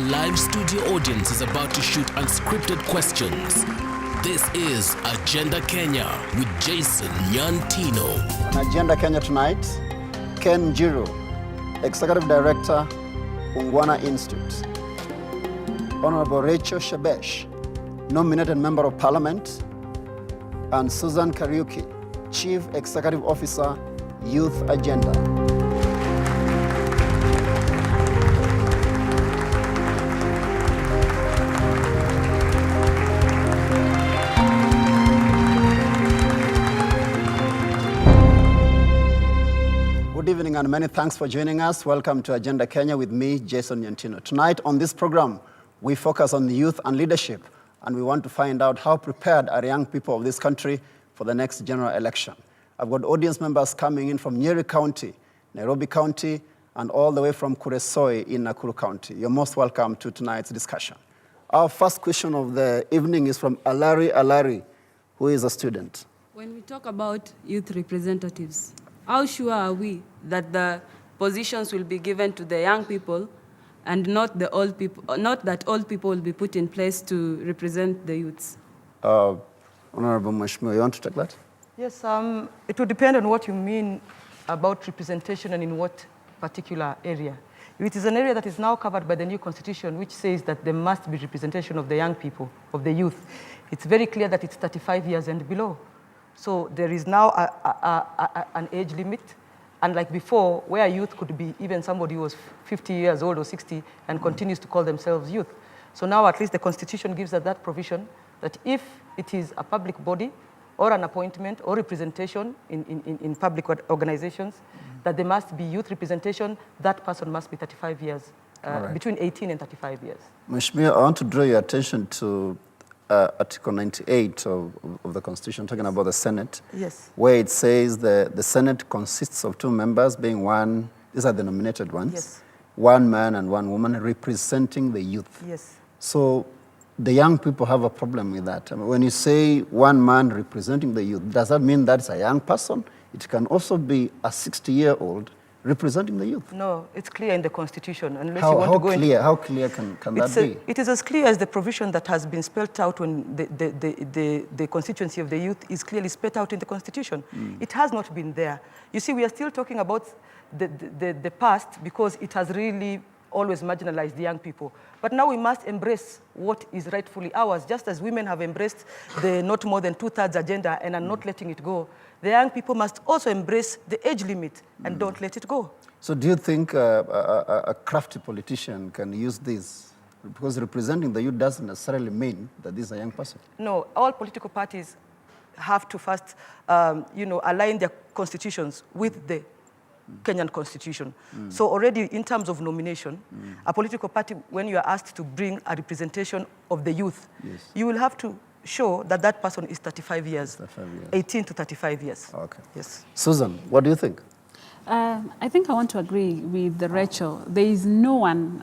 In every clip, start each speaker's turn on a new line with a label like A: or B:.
A: live studio audience is about to shoot unscripted questions. This is Agenda Kenya with Jason Nyantino.
B: On Agenda Kenya tonight, Ken Jiru, Executive Director, Ungwana Institute. Honorable Rachel Shebesh, nominated Member of Parliament, and Susan Kariuki, Chief Executive Officer, Youth Agenda. Good evening and many thanks for joining us. Welcome to Agenda Kenya with me, Jason Nyantino. Tonight on this program, we focus on youth and leadership, and we want to find out how prepared are young people of this country for the next general election. I've got audience members coming in from Nyeri County, Nairobi County, and all the way from Kuresoi in Nakuru County. You're most welcome to tonight's discussion. Our first question of the evening is from Alari, who is a student.
C: When we talk about youth representatives, how sure are we that the positions will be given to the young people and not the old people, not that old people will be put in place to represent the youths?
B: Honorable Mheshimiwa, you want to take that?
D: Yes, it would depend on what you mean about representation and in what particular area. If it is an area that is now covered by the new constitution, which says that there must be representation of the young people, of the youth, it's very clear that it's 35 years and below. So there is now an age limit, unlike before, where youth could be even somebody who was 50 years old or 60 and continues to call themselves youth. So now at least the Constitution gives us that provision that if it is a public body or an appointment or representation in public organizations, that there must be youth representation, that person must be 35 years, right, between 18 and 35 years.
B: Mheshimiwa, I want to draw your attention to Article 98 of the Constitution, talking about the Senate,
D: yes,
B: where it says the Senate consists of two members, being one, these are the nominated ones,
D: yes,
B: one man and one woman representing the youth.
D: yes.
B: So the young people have a problem with that. I mean, when you say one man representing the youth, does that mean that's a young person? It can also be a 60-year-old representing the youth.
D: No, it's clear in the Constitution. Unless
B: How,
D: you want
B: how
D: to go
B: clear? How clear can that be?
D: It is as clear as the provision that has been spelled out when the constituency of the youth is clearly spelled out in the Constitution. It has not been there. You see, we are still talking about the past because it has really always marginalized the young people. But now we must embrace what is rightfully ours, just as women have embraced the not more than 2/3 agenda and are not letting it go. The young people must also embrace the age limit and don't let it go.
B: So do you think a crafty politician can use this? Because representing the youth doesn't necessarily mean that this is a young person.
D: No, all political parties have to first, align their constitutions with the Kenyan constitution. So already in terms of nomination, a political party, when you are asked to bring a representation of the youth,
B: yes,
D: you will have to show that that person is 35 years,
B: 35 years.
D: 18 to 35 years.
B: Okay.
D: Yes.
B: Susan, what do you think?
E: I think I want to agree with Rachel. There is no one,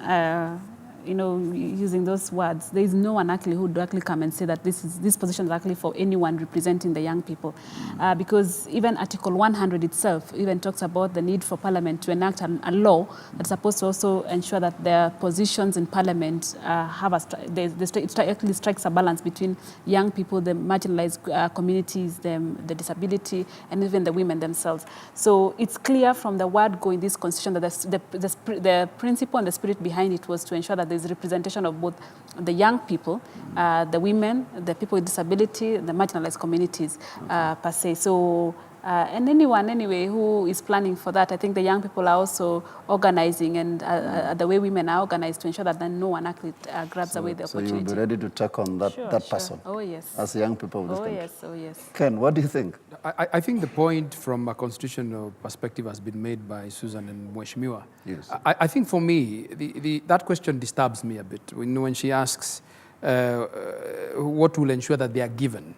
E: using those words, there is no one actually who would actually come and say that this position is actually for anyone representing the young people. Because even Article 100 itself even talks about the need for Parliament to enact a law that's supposed to also ensure that their positions in Parliament it actually strikes a balance between young people, the marginalized communities, the disability, and even the women themselves. So it's clear from the word go in this constitution that the principle and the spirit behind it was to ensure that there's representation of both the young people, the women, the people with disability, the marginalized communities per se. So, and anyone anyway who is planning for that, I think the young people are also organizing and the way women are organized to ensure that then no one actually grabs away the opportunity.
B: So you'll be ready to take on that,
E: Sure.
B: person?
E: Oh, yes.
B: As young people of this country?
E: Oh, yes.
B: Ken, what do you think?
F: I think the point from a constitutional perspective has been made by Susan and Mheshimiwa.
B: Yes.
F: I think for me, that question disturbs me a bit when she asks what will ensure that they are given.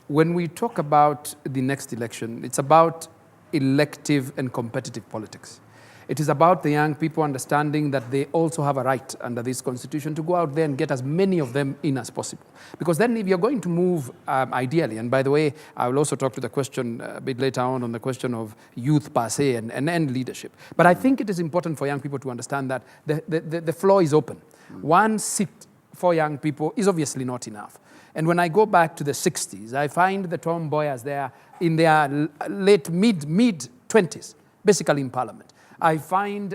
F: When we talk about the next election, it's about elective and competitive politics. It is about the young people understanding that they also have a right under this constitution to go out there and get as many of them in as possible. Because then if you're going to move ideally, and by the way, I will also talk to the question a bit later on the question of youth per se and leadership. But I think it is important for young people to understand that the floor is open. 1 seat for young people is obviously not enough. And when I go back to the 60s, I find the tomboyers there in their late mid-20s, basically in parliament. I find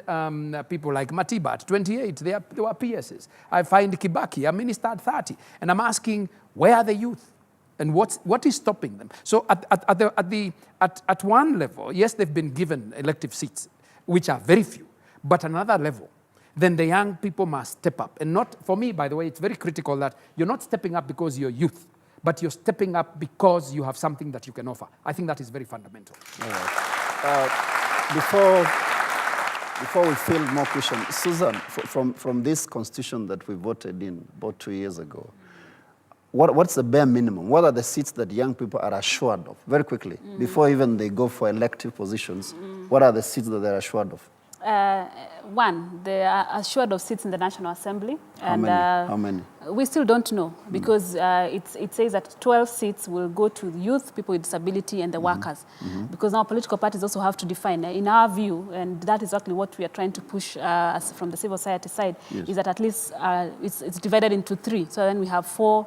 F: people like Matiba at 28, they were PSs. I find Kibaki, a minister at 30. And I'm asking, where are the youth? And what is stopping them? So at one level, yes, they've been given elective seats, which are very few, but another level, then the young people must step up. And not, for me, by the way, it's very critical that you're not stepping up because you're youth, but you're stepping up because you have something that you can offer. I think that is very fundamental.
B: All right. Before we field more questions, Susan, from this constitution that we voted in about 2 years ago, what's the bare minimum? What are the seats that young people are assured of? Very quickly, before even they go for elective positions, what are the seats that they're assured of?
E: One, they are assured of seats in the National Assembly.
B: How many? How many?
E: We still don't know because it says that 12 seats will go to the youth, people with disability, and the workers. Because now political parties also have to define, in our view, and that is exactly what we are trying to push from the civil society side, is that at least it's divided into 3. So then we have 4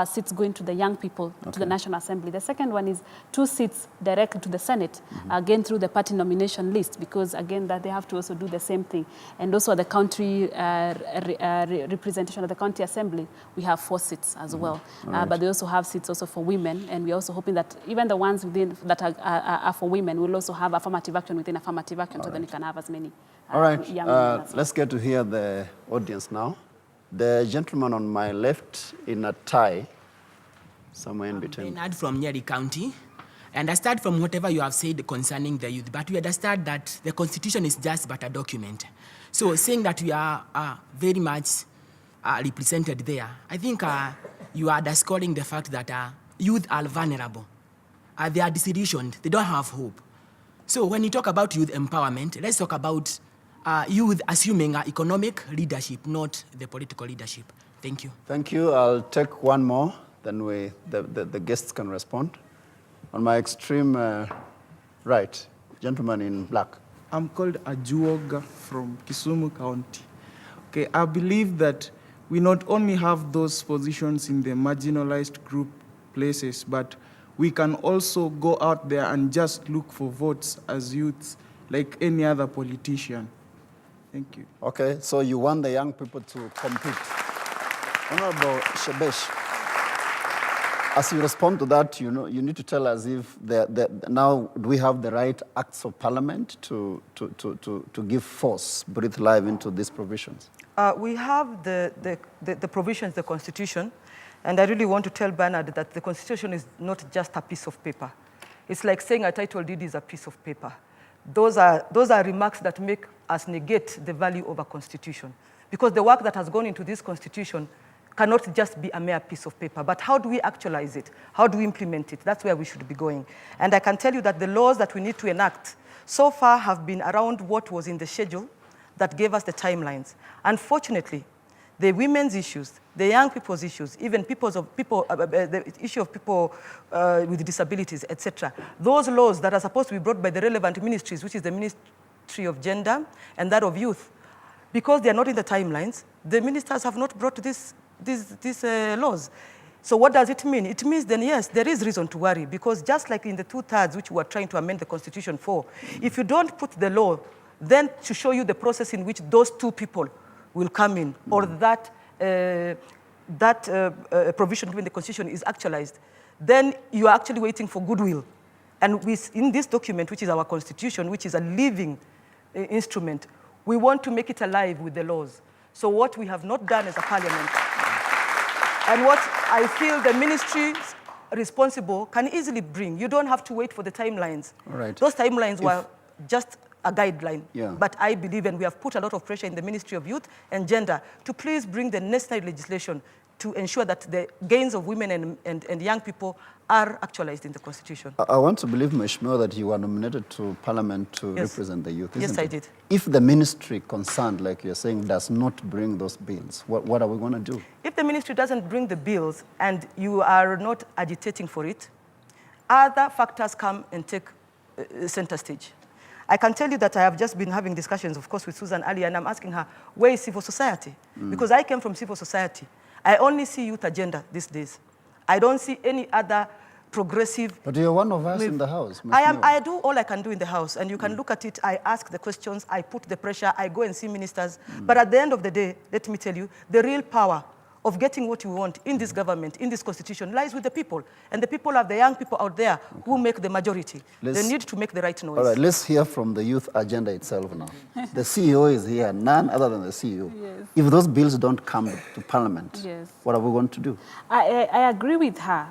E: seats going to the young people, to the National Assembly. The second one is 2 seats directly to the Senate, again through the party nomination list, because again that they have to also do the same thing. And also the country representation of the county assembly, we have 4 seats as well. But they also have seats also for women, and we're also hoping that even the ones within that are for women will also have affirmative action within affirmative action, so then we can have as many young women as well.
B: Let's get to hear the audience now. The gentleman on my left in a tie, somewhere in between.
G: Bernard from Nyeri County. I understand from whatever you have said concerning the youth, but we understand that the Constitution is just but a document. So saying that we are very much represented there, I think you are underscoring the fact that youth are vulnerable. They are disillusioned. They don't have hope. So when you talk about youth empowerment, let's talk about youth assuming economic leadership, not the political leadership. Thank you.
B: Thank you. I'll take one more, then the guests can respond. On my extreme right, gentleman in black.
H: I'm called Ajuoga from Kisumu County. Okay, I believe that we not only have those positions in the marginalized group places, but we can also go out there and just look for votes as youths like any other politician. Thank you.
B: Okay, so you want the young people to compete. Honorable Shebesh, as you respond to that, you need to tell us if now do we have the right acts of parliament to give force, breathe life into these provisions?
D: We have the provisions, the Constitution, and I really want to tell Bernard that the Constitution is not just a piece of paper. It's like saying a title deed is a piece of paper. Those are remarks that make us negate the value of a constitution. Because the work that has gone into this constitution cannot just be a mere piece of paper. But how do we actualize it? How do we implement it? That's where we should be going. And I can tell you that the laws that we need to enact so far have been around what was in the schedule that gave us the timelines. Unfortunately, the women's issues, the young people's issues, even the issue of people with disabilities, etc. Those laws that are supposed to be brought by the relevant ministries, which is the Ministry of Gender and that of Youth, because they are not in the timelines, the ministers have not brought these laws. So what does it mean? It means then, yes, there is reason to worry, because just like in the 2/3, which we are trying to amend the Constitution for, if you don't put the law, then to show you the process in which those 2 people will come in, or that provision given the Constitution is actualized, then you are actually waiting for goodwill. And in this document, which is our Constitution, which is a living instrument, we want to make it alive with the laws. So what we have not done as a parliament, and what I feel the ministries responsible can easily bring, you don't have to wait for the timelines.
B: All right.
D: Those timelines were just a guideline.
B: Yeah.
D: But I believe, and we have put a lot of pressure in the Ministry of Youth and Gender to please bring the necessary legislation to ensure that the gains of women and young people are actualized in the Constitution.
B: I want to believe, Mheshimiwa, that you were nominated to Parliament to represent the youth, isn't
D: Yes,
B: it?
D: I did.
B: If the ministry concerned, like you're saying, does not bring those bills, what are we going to do?
D: If the ministry doesn't bring the bills and you are not agitating for it, other factors come and take center stage. I can tell you that I have just been having discussions, of course, with Susan earlier, and I'm asking her, where is civil society? Because I came from civil society. I only see youth agenda these days. I don't see any other progressive...
B: But you're one of us in the House.
D: I do all I can do in the House, and you can look at it. I ask the questions, I put the pressure, I go and see ministers. But at the end of the day, let me tell you, the real power of getting what you want in this government, in this constitution, lies with the people. And the people are the young people out there who make the majority. They need to make the right noise.
B: All right, let's hear from the youth agenda itself now. The CEO is here, none other than the CEO.
E: Yes.
B: If those bills don't come to Parliament,
E: Yes.
B: what are we going to do?
E: I agree with her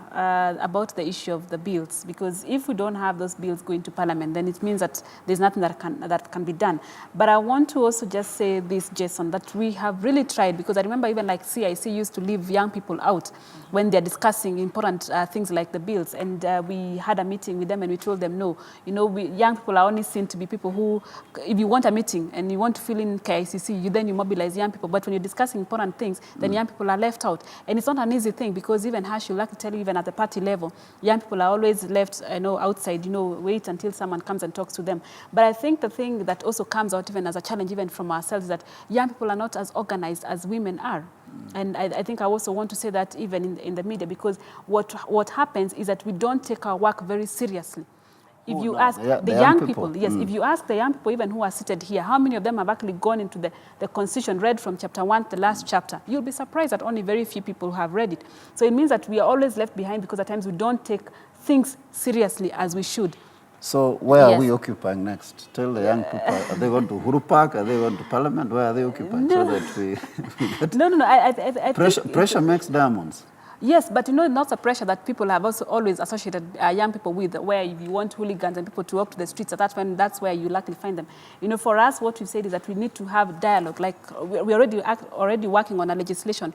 E: about the issue of the bills, because if we don't have those bills going to Parliament, then it means that there's nothing that can be done. But I want to also just say this, Jason, that we have really tried, because I remember even like CIC used to leave young people out when they're discussing important things like the bills. And we had a meeting with them and we told them, no, you know, young people are only seen to be people who, if you want a meeting and you want to fill in KICC, then you mobilize young people. But when you're discussing important things, then young people are left out. And it's not an easy thing, because even Hash, you'll like to tell you, even at the party level, young people are always left, outside, wait until someone comes and talks to them. But I think the thing that also comes out even as a challenge, even from ourselves, is that young people are not as organized as women are. And I think I also want to say that even in the media, because what happens is that we don't take our work very seriously. If you ask the young people, yes, if you ask the young people even who are seated here, how many of them have actually gone into the Constitution, read from chapter 1 to the last chapter, you'll be surprised that only very few people have read it. So it means that we are always left behind, because at times we don't take things seriously as we should.
B: So where are we occupying next? Tell the young people, are they going to Uhuru Park? Are they going to Parliament? Where are they occupying? No. So that we get
E: I
B: pressure makes diamonds.
E: Yes, but not the pressure that people have also always associated young people with, where if you want hooligans and people to walk to the streets, that's where you likely find them. For us, what we've said is that we need to have dialogue. Like we're already working on a legislation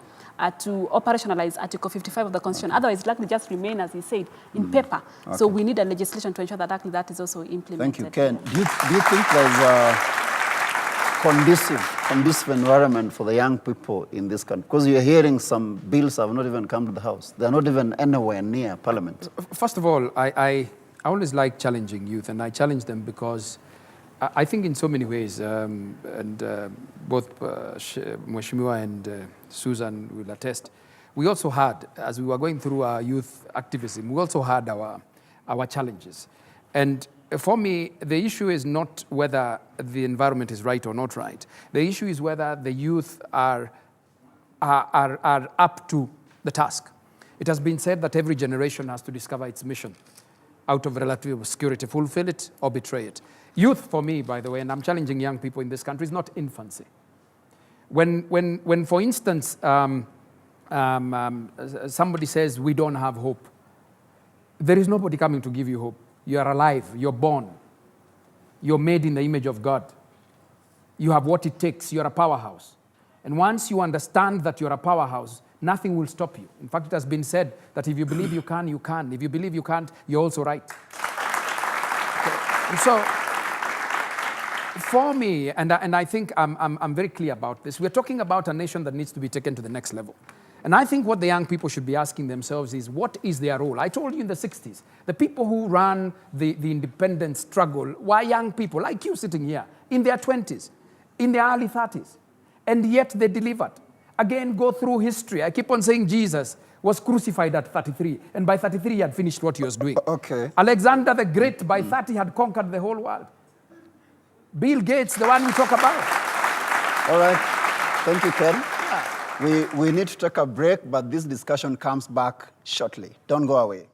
E: to operationalize Article 55 of the Constitution. Otherwise, it likely just remain, as he said, in paper. Okay. So we need a legislation to ensure that actually that is also implemented.
B: Thank you, Ken. Do you think there's a conducive environment for the young people in this country? Because you're hearing some bills have not even come to the House. They're not even anywhere near Parliament.
F: First of all, I always like challenging youth, and I challenge them because I think in so many ways, both Mheshimiwa and Susan will attest, we also had, as we were going through our youth activism, we also had our challenges. And for me, the issue is not whether the environment is right or not right. The issue is whether the youth are up to the task. It has been said that every generation has to discover its mission out of relative obscurity, fulfill it or betray it. Youth, for me, by the way, and I'm challenging young people in this country, is not infancy. When for instance, somebody says we don't have hope, there is nobody coming to give you hope. You are alive, you're born, you're made in the image of God. You have what it takes, you're a powerhouse. And once you understand that you're a powerhouse, nothing will stop you. In fact, it has been said that if you believe you can, you can. If you believe you can't, you're also right. Okay. And so, for me, and I think I'm very clear about this, we're talking about a nation that needs to be taken to the next level. And I think what the young people should be asking themselves is, what is their role? I told you in the 60s, the people who ran the independence struggle were young people, like you sitting here, in their 20s, in their early 30s. And yet they delivered. Again, go through history. I keep on saying Jesus was crucified at 33, and by 33 he had finished what he was doing.
B: Okay.
F: Alexander the Great, by 30, had conquered the whole world. Bill Gates, the one we talk about.
B: All right. Thank you, Ken. We need to take a break, but this discussion comes back shortly. Don't go away.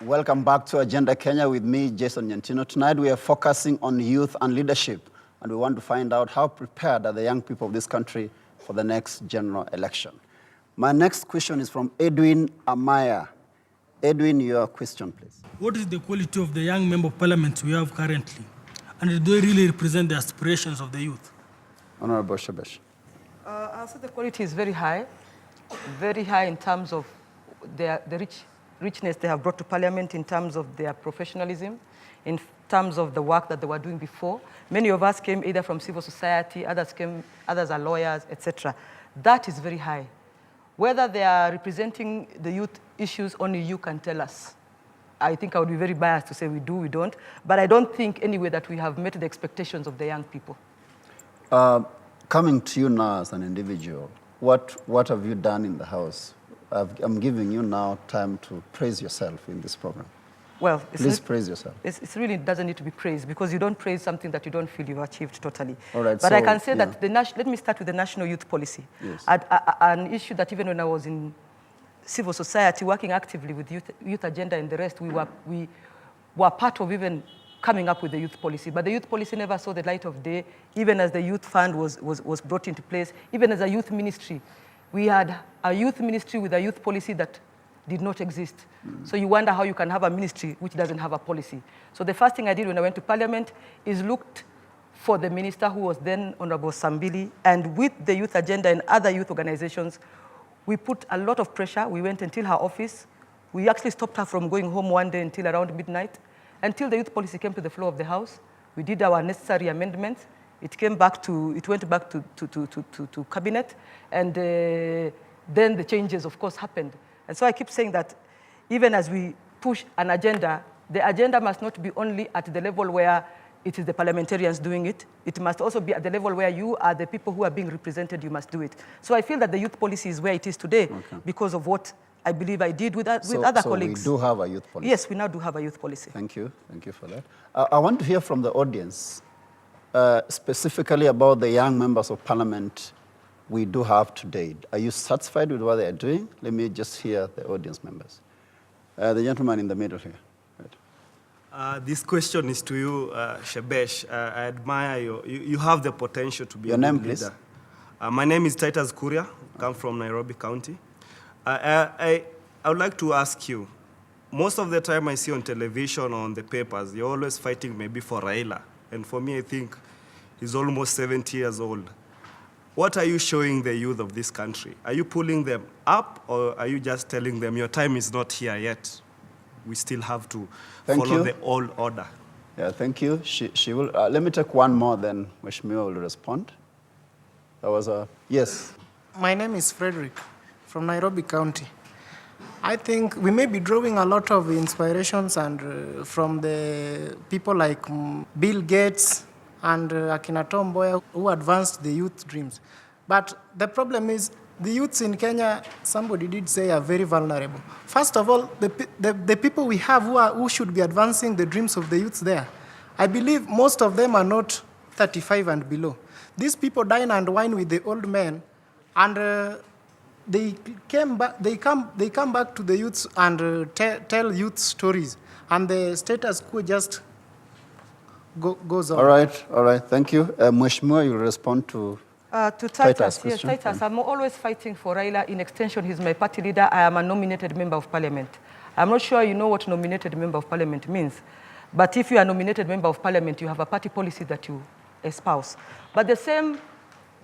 B: Welcome back to Agenda Kenya with me, Jason Nyantino. Tonight we are focusing on youth and leadership, and we want to find out how prepared are the young people of this country for the next general election. My next question is from Edwin Amaya. Edwin, your question, please.
I: What is the quality of the young member of parliament we have currently? And do they really represent the aspirations of the youth?
B: Honorable Shebesh.
D: I'll say the quality is very high in terms of the richness they have brought to Parliament, in terms of their professionalism, in terms of the work that they were doing before. Many of us came either from civil society, others are lawyers, etc. That is very high. Whether they are representing the youth issues, only you can tell us. I think I would be very biased to say we do, we don't. But I don't think anyway that we have met the expectations of the young people.
B: Coming to you now as an individual, what have you done in the House? I'm giving you now time to praise yourself in this program.
D: Well,
B: please praise yourself.
D: It really doesn't need to be praised, because you don't praise something that you don't feel you've achieved totally.
B: All right,
D: but I can say that let me start with the national youth policy.
B: Yes.
D: An issue that even when I was in civil society, working actively with youth agenda and the rest, we were part of even coming up with the youth policy. But the youth policy never saw the light of day, even as the youth fund was brought into place, even as a youth ministry. We had a youth ministry with a youth policy that did not exist. So you wonder how you can have a ministry which doesn't have a policy. So the first thing I did when I went to Parliament is looked for the minister, who was then Honorable Sambili, and with the youth agenda and other youth organizations, we put a lot of pressure. We went until her office. We actually stopped her from going home one day until around midnight, until the youth policy came to the floor of the House. We did our necessary amendments. It went back to cabinet, and then the changes, of course, happened. And so I keep saying that even as we push an agenda, the agenda must not be only at the level where it is the parliamentarians doing it. It must also be at the level where you are the people who are being represented, you must do it. So I feel that the youth policy is where it is today because of what I believe I did with other colleagues.
B: So we do have a youth policy?
D: Yes, we now do have a youth policy.
B: Thank you. Thank you for that. I want to hear from the audience, specifically about the young members of parliament we do have today. Are you satisfied with what they are doing? Let me just hear the audience members. The gentleman in the middle here. Right.
J: This question is to you, Shebesh. I admire you. You have the potential to be
B: Your
J: a
B: name,
J: good
B: please?
J: leader. My name is Titus Kuria. I come from Nairobi County. I would like to ask you, most of the time I see on television, on the papers, you're always fighting maybe for Raila. And for me, I think he's almost 70 years old. What are you showing the youth of this country? Are you pulling them up, or are you just telling them your time is not here yet? We still have to follow the old order.
B: Yeah, thank you. She will. Let me take one more, then Mheshimiwa will respond. That was a yes.
K: My name is Frederick from Nairobi County. I think we may be drawing a lot of inspirations and from the people like Bill Gates and Akina Tom Mboya, who advanced the youth dreams. But the problem is the youths in Kenya, somebody did say, are very vulnerable. First of all, the people we have who should be advancing the dreams of the youths there, I believe most of them are not 35 and below. These people dine and wine with the old men, and they come back to the youths and tell youth stories, and the status quo just goes on.
B: All right, thank you. Mheshimiwa, you'll respond to
D: Titus. Yes, Titus, I'm always fighting for Raila. In extension, he's my party leader. I am a nominated member of parliament. I'm not sure you know what nominated member of parliament means, but if you are a nominated member of parliament, you have a party policy that you espouse. But the same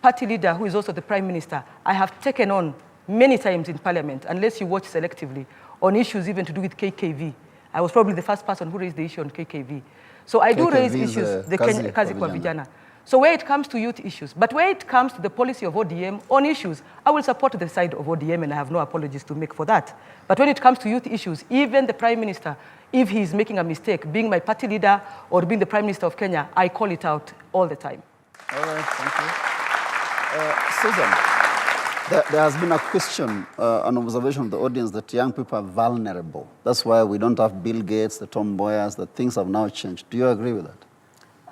D: party leader, who is also the prime minister, I have taken on many times in parliament, unless you watch selectively, on issues even to do with KKV. I was probably the first person who raised the issue on KKV. So I do raise issues, the Kazi kwa Vijana. So where it comes to youth issues, but where it comes to the policy of ODM on issues, I will support the side of ODM, and I have no apologies to make for that. But when it comes to youth issues, even the prime minister, if he's making a mistake, being my party leader or being the prime minister of Kenya, I call it out all the time.
B: All right, thank you. Susan, there has been a question, an observation of the audience that young people are vulnerable. That's why we don't have Bill Gates, the Tom Mboyas, that things have now changed. Do you agree with that?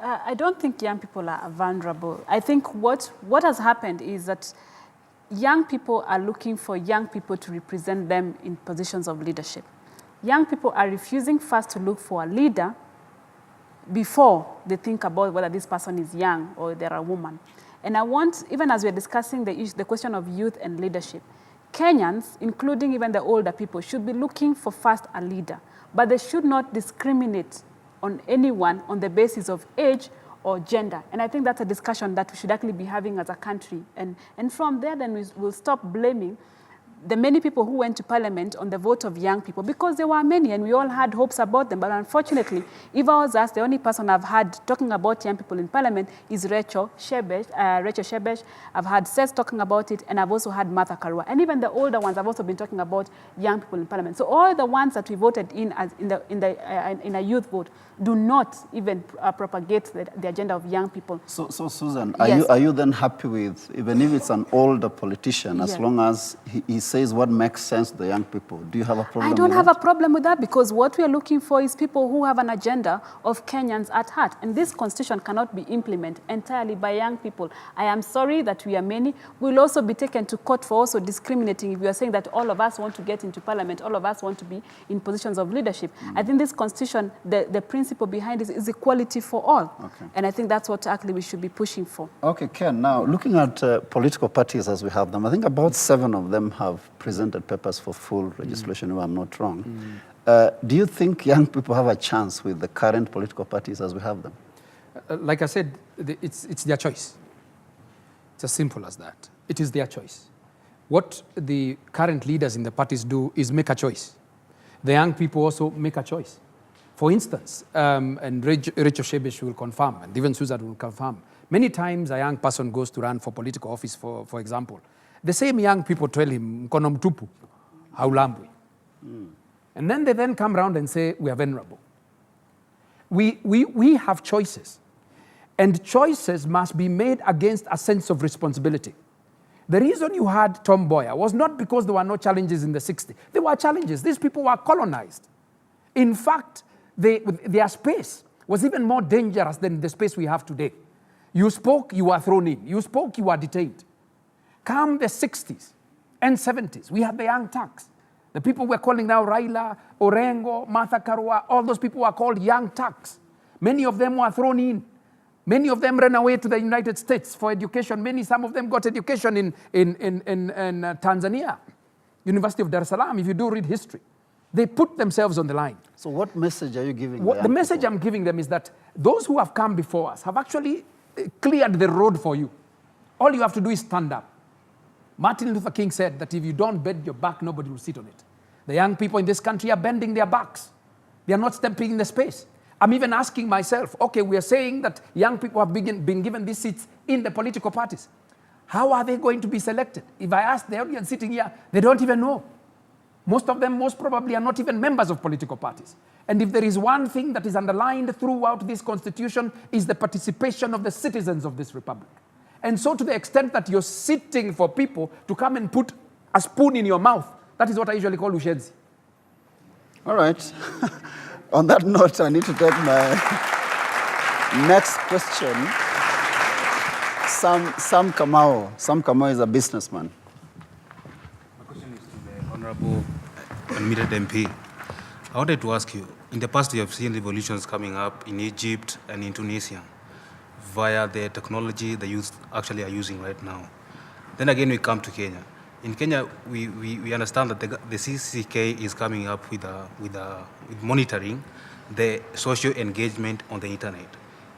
E: I don't think young people are vulnerable. I think what has happened is that young people are looking for young people to represent them in positions of leadership. Young people are refusing first to look for a leader before they think about whether this person is young or they're a woman. And I want, even as we're discussing the question of youth and leadership, Kenyans, including even the older people, should be looking for first a leader, but they should not discriminate on anyone on the basis of age or gender. And I think that's a discussion that we should actually be having as a country. And from there, then we'll stop blaming the many people who went to parliament on the vote of young people, because there were many and we all had hopes about them. But unfortunately, if I was asked, the only person I've had talking about young people in parliament is Rachel Shebesh. I've had Seth talking about it, and I've also had Martha Karua. And even the older ones have also been talking about young people in parliament. So all the ones that we voted in as in a youth vote do not even propagate the agenda of young people.
B: So Susan,
E: Yes.
B: are you then happy with, even if it's an older politician, as
E: Yeah.
B: long as he says what makes sense to the young people? Do you have a problem
E: I don't
B: with
E: have
B: that?
E: a problem with that, because what we are looking for is people who have an agenda of Kenyans at heart. And this constitution cannot be implemented entirely by young people. I am sorry that we are many. We'll also be taken to court for also discriminating if we are saying that all of us want to get into parliament, all of us want to be in positions of leadership. I think this constitution, the principle behind it is equality for all.
B: Okay.
E: And I think that's what actually we should be pushing for.
B: Okay, Ken, now looking at political parties as we have them, I think about 7 of them have presented papers for full registration, if I'm not wrong. Do you think young people have a chance with the current political parties as we have them?
F: Like I said, it's their choice. It's as simple as that. It is their choice. What the current leaders in the parties do is make a choice. The young people also make a choice. For instance, and Rachel Shebesh will confirm, and even Susan will confirm, many times a young person goes to run for political office, for example. The same young people tell him, mkono mtupu, haulambwi. And then they then come around and say, we are vulnerable. We have choices. And choices must be made against a sense of responsibility. The reason you had Tom Mboya was not because there were no challenges in the 60s. There were challenges. These people were colonized. In fact, their space was even more dangerous than the space we have today. You spoke, you were thrown in. You spoke, you were detained. Come the 60s and 70s, we had the Young Turks. The people we're calling now Raila, Orengo, Martha Karua, all those people were called Young Turks. Many of them were thrown in. Many of them ran away to the United States for education. Some of them got education in Tanzania, University of Dar es Salaam, if you do read history. They put themselves on the line.
B: So what message are you giving
F: The message I'm giving them is that those who have come before us have actually cleared the road for you. All you have to do is stand up. Martin Luther King said that if you don't bend your back, nobody will sit on it. The young people in this country are bending their backs. They are not stepping in the space. I'm even asking myself, okay, we are saying that young people have been given these seats in the political parties. How are they going to be selected? If I ask the audience sitting here, they don't even know. Most of them most probably are not even members of political parties. And if there is one thing that is underlined throughout this constitution, is the participation of the citizens of this republic. And so to the extent that you're sitting for people to come and put a spoon in your mouth, that is what I usually call ushenzi.
B: All right. On that note, I need to take my next question. Sam Kamau. Sam Kamau is a businessman.
L: My question is to the Honorable Unmuted MP. I wanted to ask you, in the past you have seen revolutions coming up in Egypt and in Tunisia via the technology the youth actually are using right now. Then again we come to Kenya. In Kenya, we understand that the CCK is coming up with monitoring the social engagement on the internet.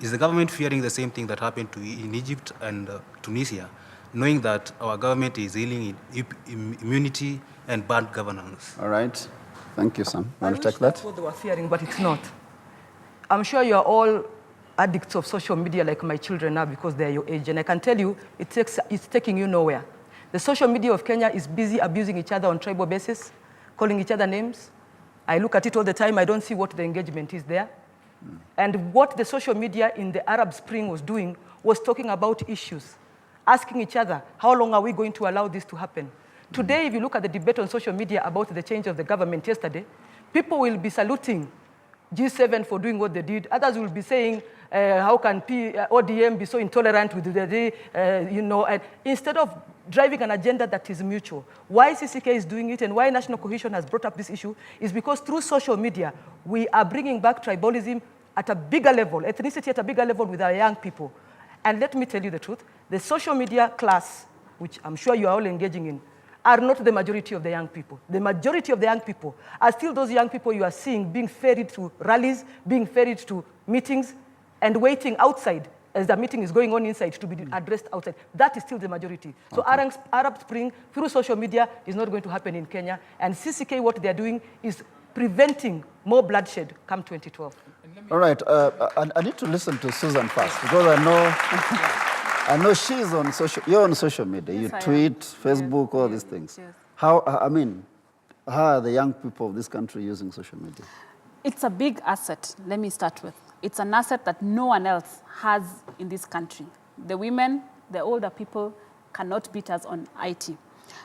L: Is the government fearing the same thing that happened in Egypt and Tunisia, knowing that our government is dealing in immunity and bad governance?
B: All right. Thank you, Sam. Want to take that?
D: That's what they were fearing, but it's not. I'm sure you are all addicts of social media like my children are because they're your age. And I can tell you, it's taking you nowhere. The social media of Kenya is busy abusing each other on tribal basis, calling each other names. I look at it all the time. I don't see what the engagement is there. And what the social media in the Arab Spring was doing was talking about issues, asking each other, how long are we going to allow this to happen? Today, if you look at the debate on social media about the change of the government yesterday, people will be saluting G7 for doing what they did. Others will be saying, how can ODM be so intolerant with and instead of driving an agenda that is mutual. Why CCK is doing it and why National Cohesion has brought up this issue is because through social media, we are bringing back tribalism at a bigger level, ethnicity at a bigger level with our young people. And let me tell you the truth, the social media class, which I'm sure you are all engaging in, are not the majority of the young people. The majority of the young people are still those young people you are seeing being ferried to rallies, being ferried to meetings, and waiting outside as the meeting is going on inside to be addressed outside. That is still the majority. So Arab Spring through social media is not going to happen in Kenya. And CCK, what they're doing is preventing more bloodshed come 2012.
B: All right, I need to listen to Susan first because I know she's on you're on social media.
E: Yes,
B: you
E: I
B: tweet,
E: am.
B: Facebook, all these things.
E: Yes.
B: How are the young people of this country using social media?
E: It's a big asset, let me start with. It's an asset that no one else has in this country. The women, the older people cannot beat us on IT.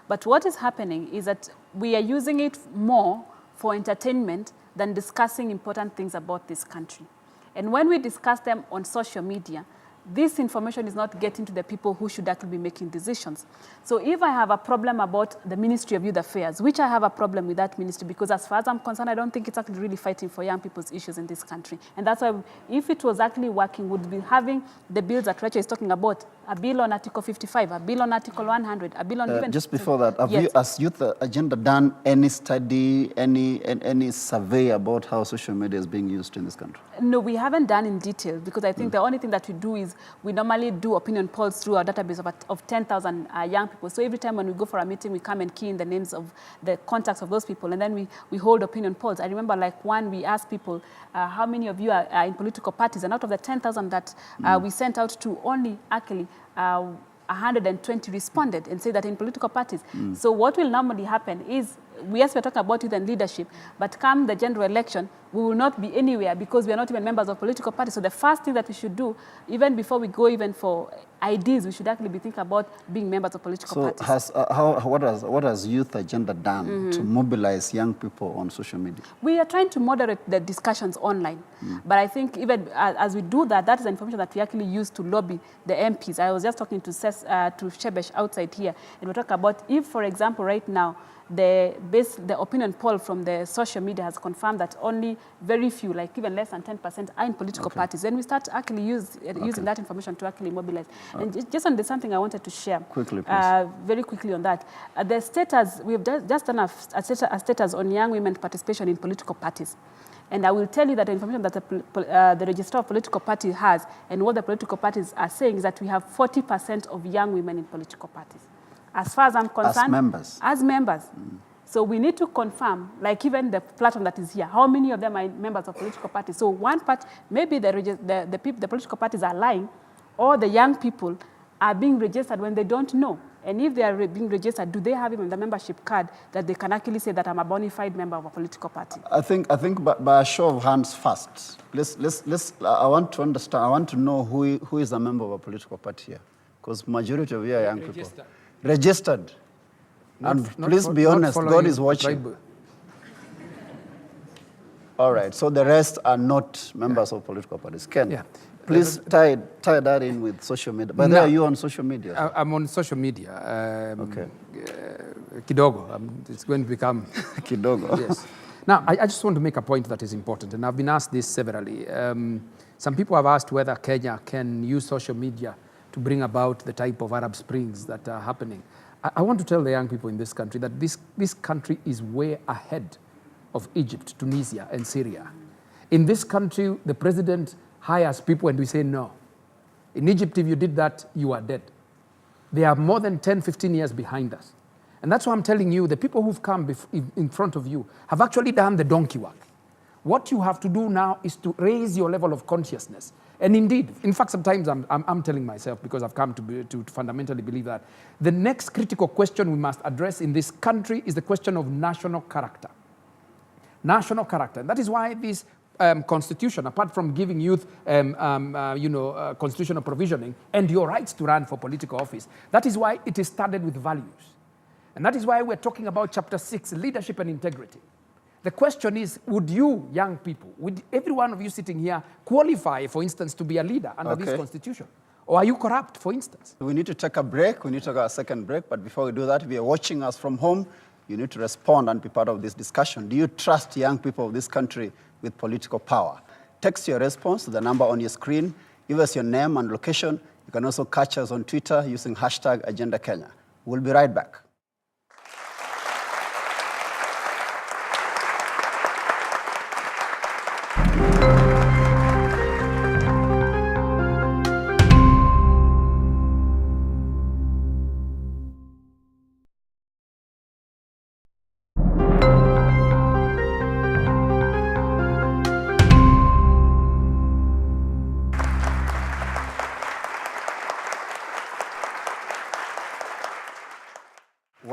E: But what is happening is that we are using it more for entertainment than discussing important things about this country. And when we discuss them on social media, this information is not getting to the people who should actually be making decisions. So if I have a problem about the Ministry of Youth Affairs, which I have a problem with that ministry, because as far as I'm concerned, I don't think it's actually really fighting for young people's issues in this country. And that's why if it was actually working, we'd be having the bills that Rachel is talking about, a bill on Article 55, a bill on Article 100, a bill on even...
B: Just before that, have
E: Yes.
B: you, as Youth Agenda, done any study, any survey about how social media is being used in this country?
E: No, we haven't done in detail because I think the only thing that we do is we normally do opinion polls through our database of 10,000 young people. So every time when we go for a meeting, we come and key in the names of the contacts of those people, and then we hold opinion polls. I remember like one, we asked people, how many of you are in political parties? And out of the 10,000 that we sent out to, only actually 120 responded and said that in political parties. So what will normally happen is, yes, we're talking about youth and leadership, but come the general election, we will not be anywhere because we are not even members of political parties. So the first thing that we should do, even before we go even for IDs, we should actually be thinking about being members of political parties.
B: So what has Youth Agenda done to mobilize young people on social media?
E: We are trying to moderate the discussions online. But I think even as we do that, that is the information that we actually use to lobby the MPs. I was just talking to Shebesh outside here, and we're talking about if, for example, right now, the opinion poll from the social media has confirmed that only very few, like even less than 10%, are in political parties. Then we start actually using that information to actually mobilize. And just on there's something I wanted to share.
B: Quickly, please.
E: Very quickly on that. The status, we've just done a status on young women participation in political parties. And I will tell you that the information that the Register of Political Parties has and what the political parties are saying is that we have 40% of young women in political parties. As far as I'm concerned...
B: As members?
E: As members. So we need to confirm, like even the platform that is here, how many of them are members of political parties. So one part, maybe the political parties are lying, or the young people are being registered when they don't know. And if they are being registered, do they have even the membership card that they can actually say that I'm a bona fide member of a political party?
B: I think by a show of hands first, I want to understand, I want to know who is a member of a political party here. Because majority of you are young people. Registered. Please be honest, God is watching. All right, so the rest are not members of political parties. Ken, please tie that in with social media. By the way, are you on social media?
F: I'm on social media.
B: Okay.
F: Kidogo. It's going to become...
B: Kidogo.
F: Yes. Now, I just want to make a point that is important, and I've been asked this severally. Some people have asked whether Kenya can use social media to bring about the type of Arab Springs that are happening. I want to tell the young people in this country that this country is way ahead of Egypt, Tunisia, and Syria. In this country, the president hires people and we say no. In Egypt, if you did that, you are dead. They are more than 10, 15 years behind us. And that's why I'm telling you, the people who've come in front of you have actually done the donkey work. What you have to do now is to raise your level of consciousness. And indeed, in fact, sometimes I'm telling myself, because I've come to fundamentally believe that, the next critical question we must address in this country is the question of national character. National character. And that is why this constitution, apart from giving youth constitutional provisioning and your rights to run for political office, that is why it is started with values. And that is why we're talking about Chapter 6, leadership and integrity. The question is, would you, young people, would every one of you sitting here qualify, for instance, to be a leader under this constitution? Or are you corrupt, for instance?
B: We need to take a break. We need to take our second break. But before we do that, if you're watching us from home, you need to respond and be part of this discussion. Do you trust young people of this country with political power? Text your response to the number on your screen. Give us your name and location. You can also catch us on Twitter using #AgendaKenya. We'll be right back.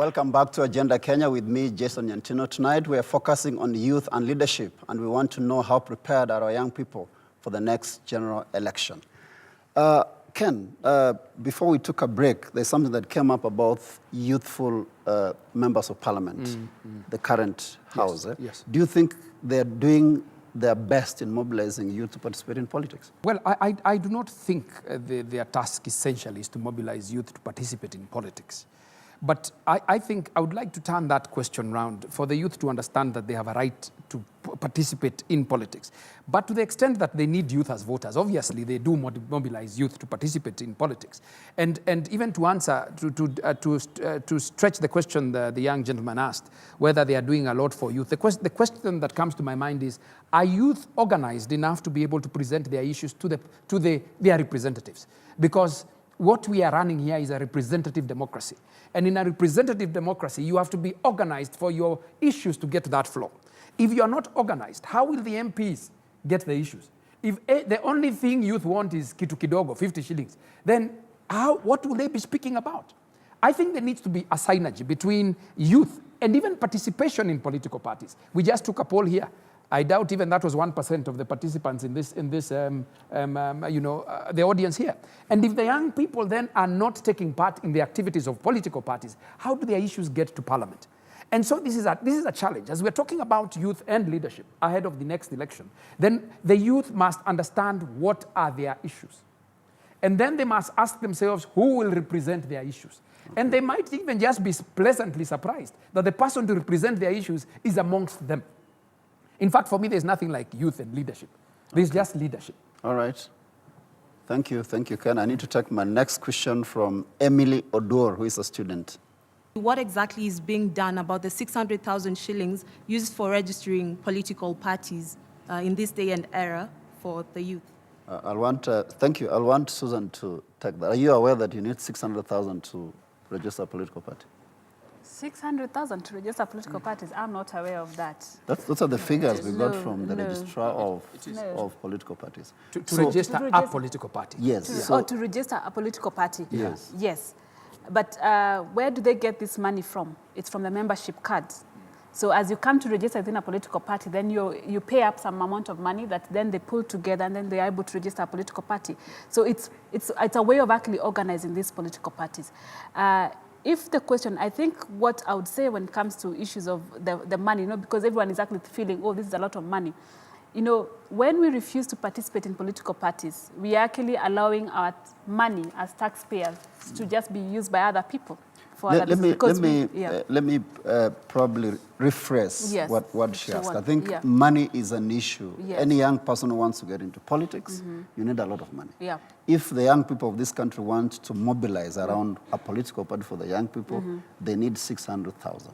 B: Welcome back to Agenda Kenya with me, Jason Nyantino. Tonight we are focusing on youth and leadership, and we want to know how prepared are our young people for the next general election. Ken, before we took a break, there's something that came up about youthful members of parliament, the current house.
F: Yes.
B: Do you think they're doing their best in mobilizing youth to participate in politics?
F: Well, I do not think their task essentially is to mobilize youth to participate in politics. But I think I would like to turn that question around for the youth to understand that they have a right to participate in politics. But to the extent that they need youth as voters, obviously they do mobilize youth to participate in politics. And even to answer, to stretch the question the young gentleman asked, whether they are doing a lot for youth, the question that comes to my mind is, are youth organized enough to be able to present their issues to their representatives? Because what we are running here is a representative democracy. And in a representative democracy, you have to be organized for your issues to get to that floor. If you are not organized, how will the MPs get the issues? If the only thing youth want is kitu kidogo, 50 shillings, then what will they be speaking about? I think there needs to be a synergy between youth and even participation in political parties. We just took a poll here. I doubt even that was 1% of the participants in this the audience here. And if the young people then are not taking part in the activities of political parties, how do their issues get to parliament? And so this is a challenge. As we're talking about youth and leadership ahead of the next election, then the youth must understand what are their issues. And then they must ask themselves who will represent their issues. Okay. And they might even just be pleasantly surprised that the person to represent their issues is amongst them. In fact, for me, there's nothing like youth and leadership. There's just leadership.
B: All right. Thank you, Ken. I need to take my next question from Emily Odor, who is a student.
M: What exactly is being done about the 600,000 shillings used for registering political parties in this day and era for the youth?
B: Thank you. I'll want Susan to take that. Are you aware that you need 600,000 to register a political party?
E: 600,000 to register political parties? I'm not aware of that.
B: Those are the figures we got from the registrar of political parties.
F: To register a political party?
B: Yes.
E: To register a political party?
B: Yes.
E: Yes. But where do they get this money from? It's from the membership cards. So as you come to register within a political party, then you pay up some amount of money that then they pull together and then they are able to register a political party. So it's a way of actually organizing these political parties. If the question, I think what I would say when it comes to issues of the money, because everyone is actually feeling, oh, this is a lot of money. When we refuse to participate in political parties, we are actually allowing our money as taxpayers to just be used by other people.
B: Let me probably rephrase what she asked. I think money is an issue. Yes. Any young person who wants to get into politics, you need a lot of money.
E: Yeah.
B: If the young people of this country want to mobilize around a political party for the young people, they need 600,000.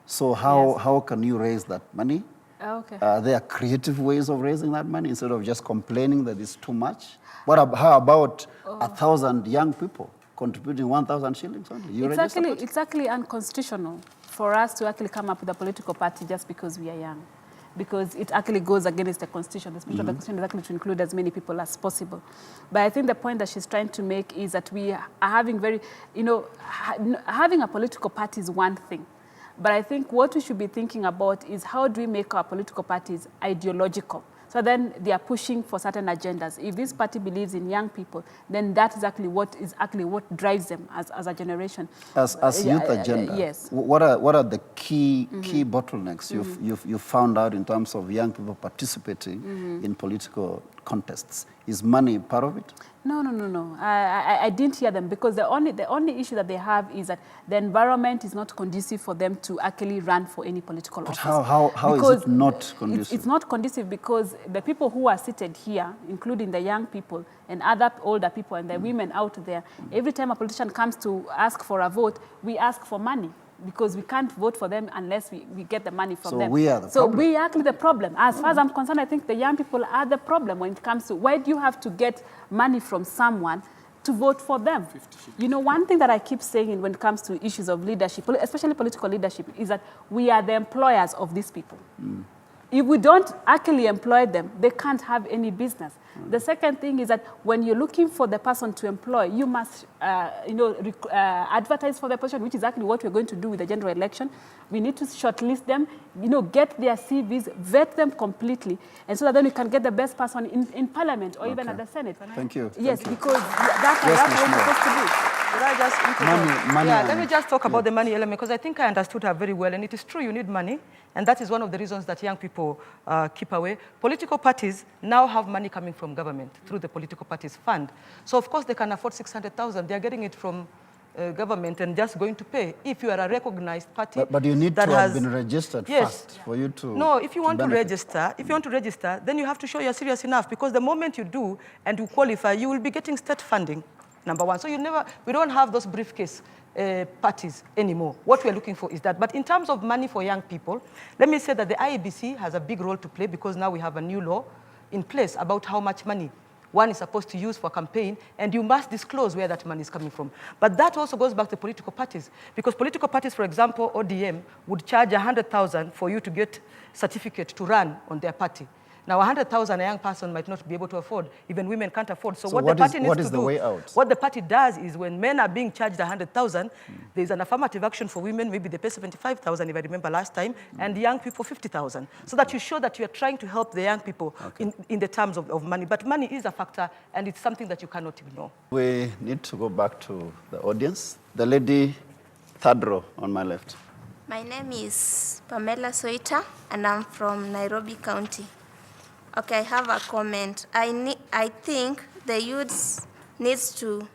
B: So how can you raise that money?
E: Okay.
B: Are there creative ways of raising that money instead of just complaining that it's too much? How about 1,000 young people contributing 1,000 shillings only?
E: It's actually unconstitutional for us to actually come up with a political party just because we are young, because it actually goes against the Constitution. The spirit of the Constitution is actually to include as many people as possible. But I think the point that she's trying to make is that we are having having a political party is one thing. But I think what we should be thinking about is how do we make our political parties ideological? So then they are pushing for certain agendas. If this party believes in young people, then that is actually what drives them as a generation.
B: As youth agenda,
E: yes.
B: What are the key bottlenecks you've found out in terms of young people participating in political contests? Is money part of it?
E: No. I didn't hear them, because the only issue that they have is that the environment is not conducive for them to actually run for any political office.
B: How is it not conducive?
E: It's not conducive because the people who are seated here, including the young people and other older people and the women out there, every time a politician comes to ask for a vote, we ask for money, because we can't vote for them unless we get the money from them.
B: So we are the problem.
E: So we are actually the problem. As far as I'm concerned, I think the young people are the problem when it comes to why do you have to get money from someone to vote for them? One thing that I keep saying when it comes to issues of leadership, especially political leadership, is that we are the employers of these people. if we don't actually employ them, they can't have any business. The second thing is that when you're looking for the person to employ, you must, advertise for the position, which is actually what we're going to do with the general election. We need to shortlist them, get their CVs, vet them completely, and so that then we can get the best person in Parliament or even at the Senate.
B: Thank you.
E: Yes,
B: Thank you.
E: because that's what we're supposed to do.
D: Could I just interrupt?
B: Money
D: let me just talk about the money element, because I think I understood her very well, and it is true you need money, and that is one of the reasons that young people keep away. Political parties now have money coming from government through the political parties fund. So of course they can afford 600,000. They are getting it from government and just going to pay. If you are a recognized party,
B: but you need to have been registered first for you to.
D: No, if you want to
B: benefit.
D: register, then you have to show you're serious enough, because the moment you do and you qualify, you will be getting state funding. Number one. So we don't have those briefcase parties anymore. What we're looking for is that. But in terms of money for young people, let me say that the IEBC has a big role to play, because now we have a new law in place about how much money one is supposed to use for campaign, and you must disclose where that money is coming from. But that also goes back to political parties, because political parties, for example, ODM, would charge 100,000 for you to get certificate to run on their party. Now, 100,000 a young person might not be able to afford. Even women can't afford. So what the party needs to do, what the party does is, when men are being charged 100,000, there's an affirmative action for women. Maybe they pay 75,000, if I remember last time, and young people 50,000. So that you show that you are trying to help the young people in the terms of money. But money is a factor, and it's something that you cannot ignore.
B: We need to go back to the audience. The lady, third row on my left.
N: My name is Pamela Soita, and I'm from Nairobi County. Okay, I have a comment. I think the youths needs to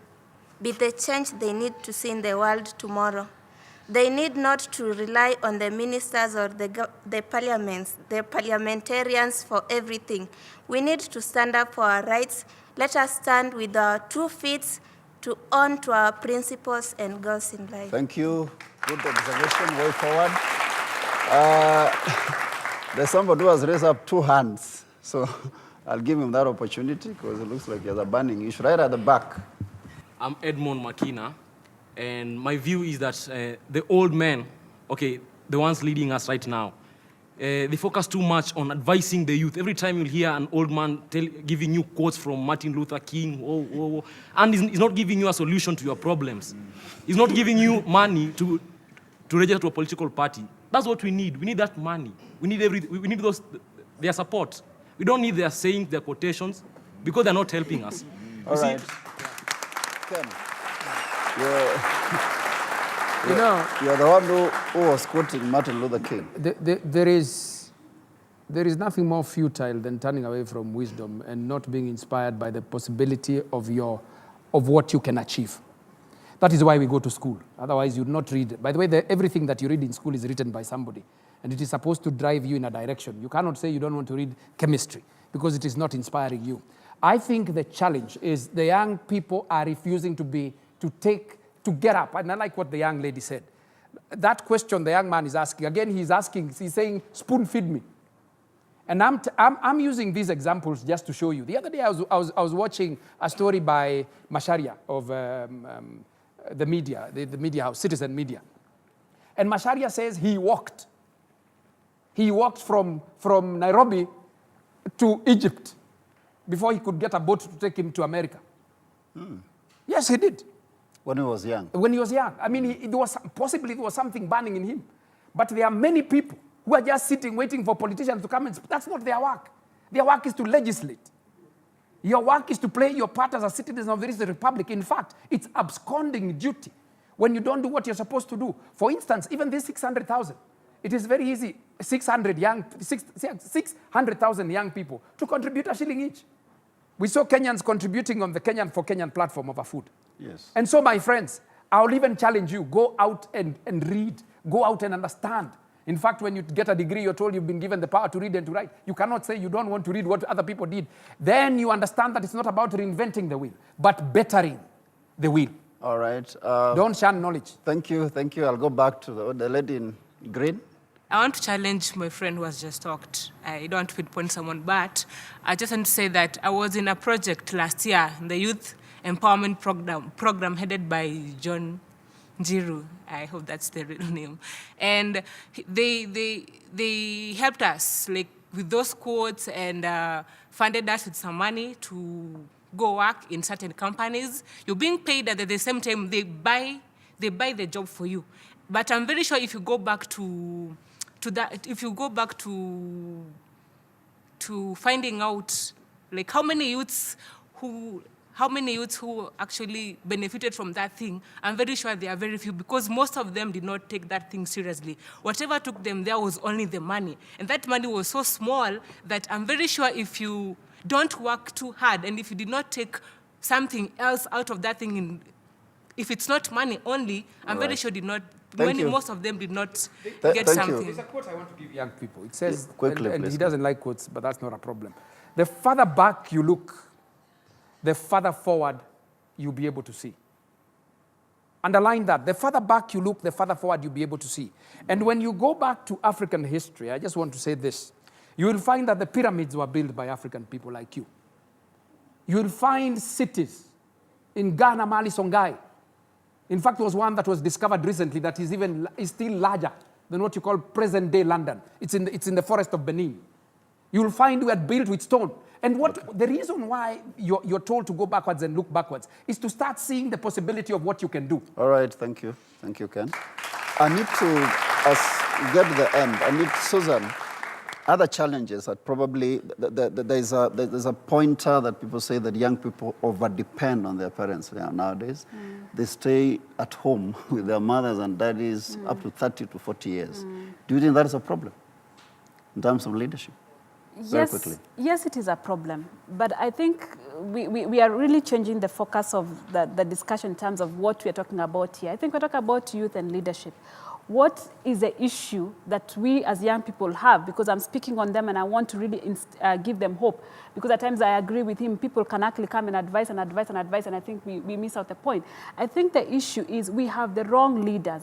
N: be the change they need to see in the world tomorrow. They need not to rely on the ministers or the parliaments, the parliamentarians for everything. We need to stand up for our rights. Let us stand with our 2 feet to own to our principles and goals in life.
B: Thank you. Good observation. Way forward. There's somebody who has raised up 2 hands. So I'll give him that opportunity, because it looks like he has a burning issue right at the back.
O: I'm Edmond Makina, and my view is that the old men, the ones leading us right now, they focus too much on advising the youth. Every time you'll hear an old man giving you quotes from Martin Luther King, and he's not giving you a solution to your problems. He's not giving you money to register to a political party. That's what we need. We need that money. We need their support. We don't need their sayings, their quotations, because they're not helping us.
B: All right. Ken, you're the one who was quoting Martin Luther King.
F: There is nothing more futile than turning away from wisdom and not being inspired by the possibility of what you can achieve. That is why we go to school. Otherwise, you'd not read. By the way, everything that you read in school is written by somebody, and it is supposed to drive you in a direction. You cannot say you don't want to read chemistry, because it is not inspiring you. I think the challenge is the young people are refusing to get up. And I like what the young lady said. That question the young man is asking, again, he's saying, spoon feed me. And I'm using these examples just to show you. The other day I was watching a story by Masharia of the media, the media house, Citizen Media. And Masharia says he walked. He walked from Nairobi to Egypt before he could get a boat to take him to America. Yes, he did.
B: When he was young?
F: When he was young. I mean, possibly there was something burning in him. But there are many people who are just sitting, waiting for politicians to come and speak. That's not their work. Their work is to legislate. Your work is to play your part as a citizen of this republic. In fact, it's absconding duty when you don't do what you're supposed to do. For instance, even this 600,000, it is very easy, 600,000 young people to contribute a shilling each. We saw Kenyans contributing on the Kenyan for Kenyan platform over food.
B: Yes.
F: And so, my friends, I'll even challenge you, go out and read, go out and understand. In fact, when you get a degree, you're told you've been given the power to read and to write. You cannot say you don't want to read what other people did. Then you understand that it's not about reinventing the wheel, but bettering the wheel.
B: All right.
F: Don't shun knowledge.
B: Thank you. I'll go back to the lady in green.
P: I want to challenge my friend who has just talked. I don't want to pinpoint someone, but I just want to say that I was in a project last year, the Youth Empowerment Program headed by John Njiru. I hope that's the real name. And they helped us, like with those quotes and funded us with some money to go work in certain companies. You're being paid, and at the same time, they buy the job for you. But I'm very sure if you go back to that, if you go back to finding out like how many youths who actually benefited from that thing, I'm very sure there are very few, because most of them did not take that thing seriously. Whatever took them there was only the money. And that money was so small that I'm very sure if you don't work too hard and if you did not take something else out of that thing, if it's not money only, I'm very sure most of them did not get something.
F: There's a quote I want to give young people. It says,
B: quickly,
F: and
B: please.
F: he doesn't like quotes, but that's not a problem. The farther back you look, the farther forward you'll be able to see. Underline that. The farther back you look, the farther forward you'll be able to see. And when you go back to African history, I just want to say this. You will find that the pyramids were built by African people like you. You will find cities in Ghana, Mali, Songhai. In fact, there was one that was discovered recently that is still larger than what you call present-day London. It's in the forest of Benin. You will find we are built with stone. And the reason why you're told to go backwards and look backwards is to start seeing the possibility of what you can do.
B: All right, thank you. Thank you, Ken. I need to, as we get to the end, I need Susan. Other challenges that probably, there's a pointer that people say that young people over-depend on their parents nowadays. They stay at home with their mothers and daddies up to 30 to 40 years. Do you think that is a problem in terms of leadership? Very quickly.
E: Yes, it is a problem. But I think we are really changing the focus of the discussion in terms of what we are talking about here. I think we're talking about youth and leadership. What is the issue that we as young people have? Because I'm speaking on them and I want to really give them hope. Because at times I agree with him, people can actually come and advise and advise and advise, and I think we miss out the point. I think the issue is we have the wrong leaders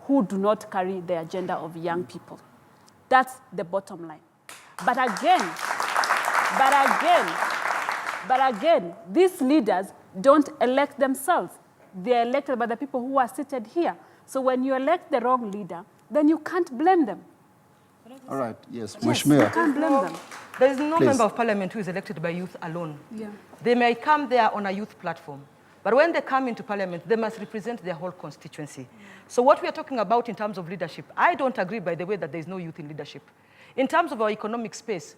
E: who do not carry the agenda of young people. That's the bottom line. But again, these leaders don't elect themselves. They're elected by the people who are seated here. So when you elect the wrong leader, then you can't blame them.
B: All right, yes,
E: You can't blame them.
D: There is no member of parliament who is elected by youth alone.
E: Yeah.
D: They may come there on a youth platform, but when they come into parliament, they must represent their whole constituency. So what we are talking about in terms of leadership, I don't agree, by the way, that there is no youth in leadership. In terms of our economic space,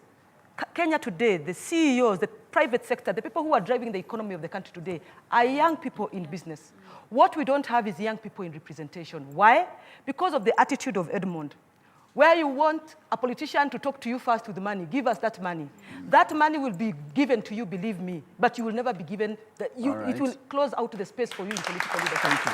D: Kenya today, the CEOs, the private sector, the people who are driving the economy of the country today are young people in business. What we don't have is young people in representation. Why? Because of the attitude of Edmond, where you want a politician to talk to you first with money, give us that money. That money will be given to you, believe me, but you will never be given, it will close out the space for you in political leadership.
B: Thank you.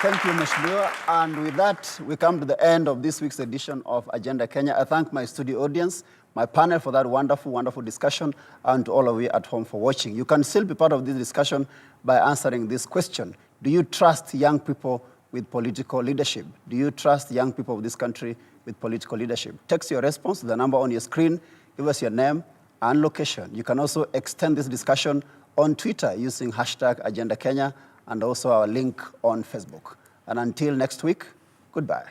B: Thank you, Mheshimiwa. And with that, we come to the end of this week's edition of Agenda Kenya. I thank my studio audience, my panel for that wonderful, wonderful discussion, and to all of you at home for watching. You can still be part of this discussion by answering this question. Do you trust young people with political leadership? Do you trust young people of this country with political leadership? Text your response to the number on your screen. Give us your name and location. You can also extend this discussion on Twitter using #AgendaKenya and also our link on Facebook. And until next week, goodbye.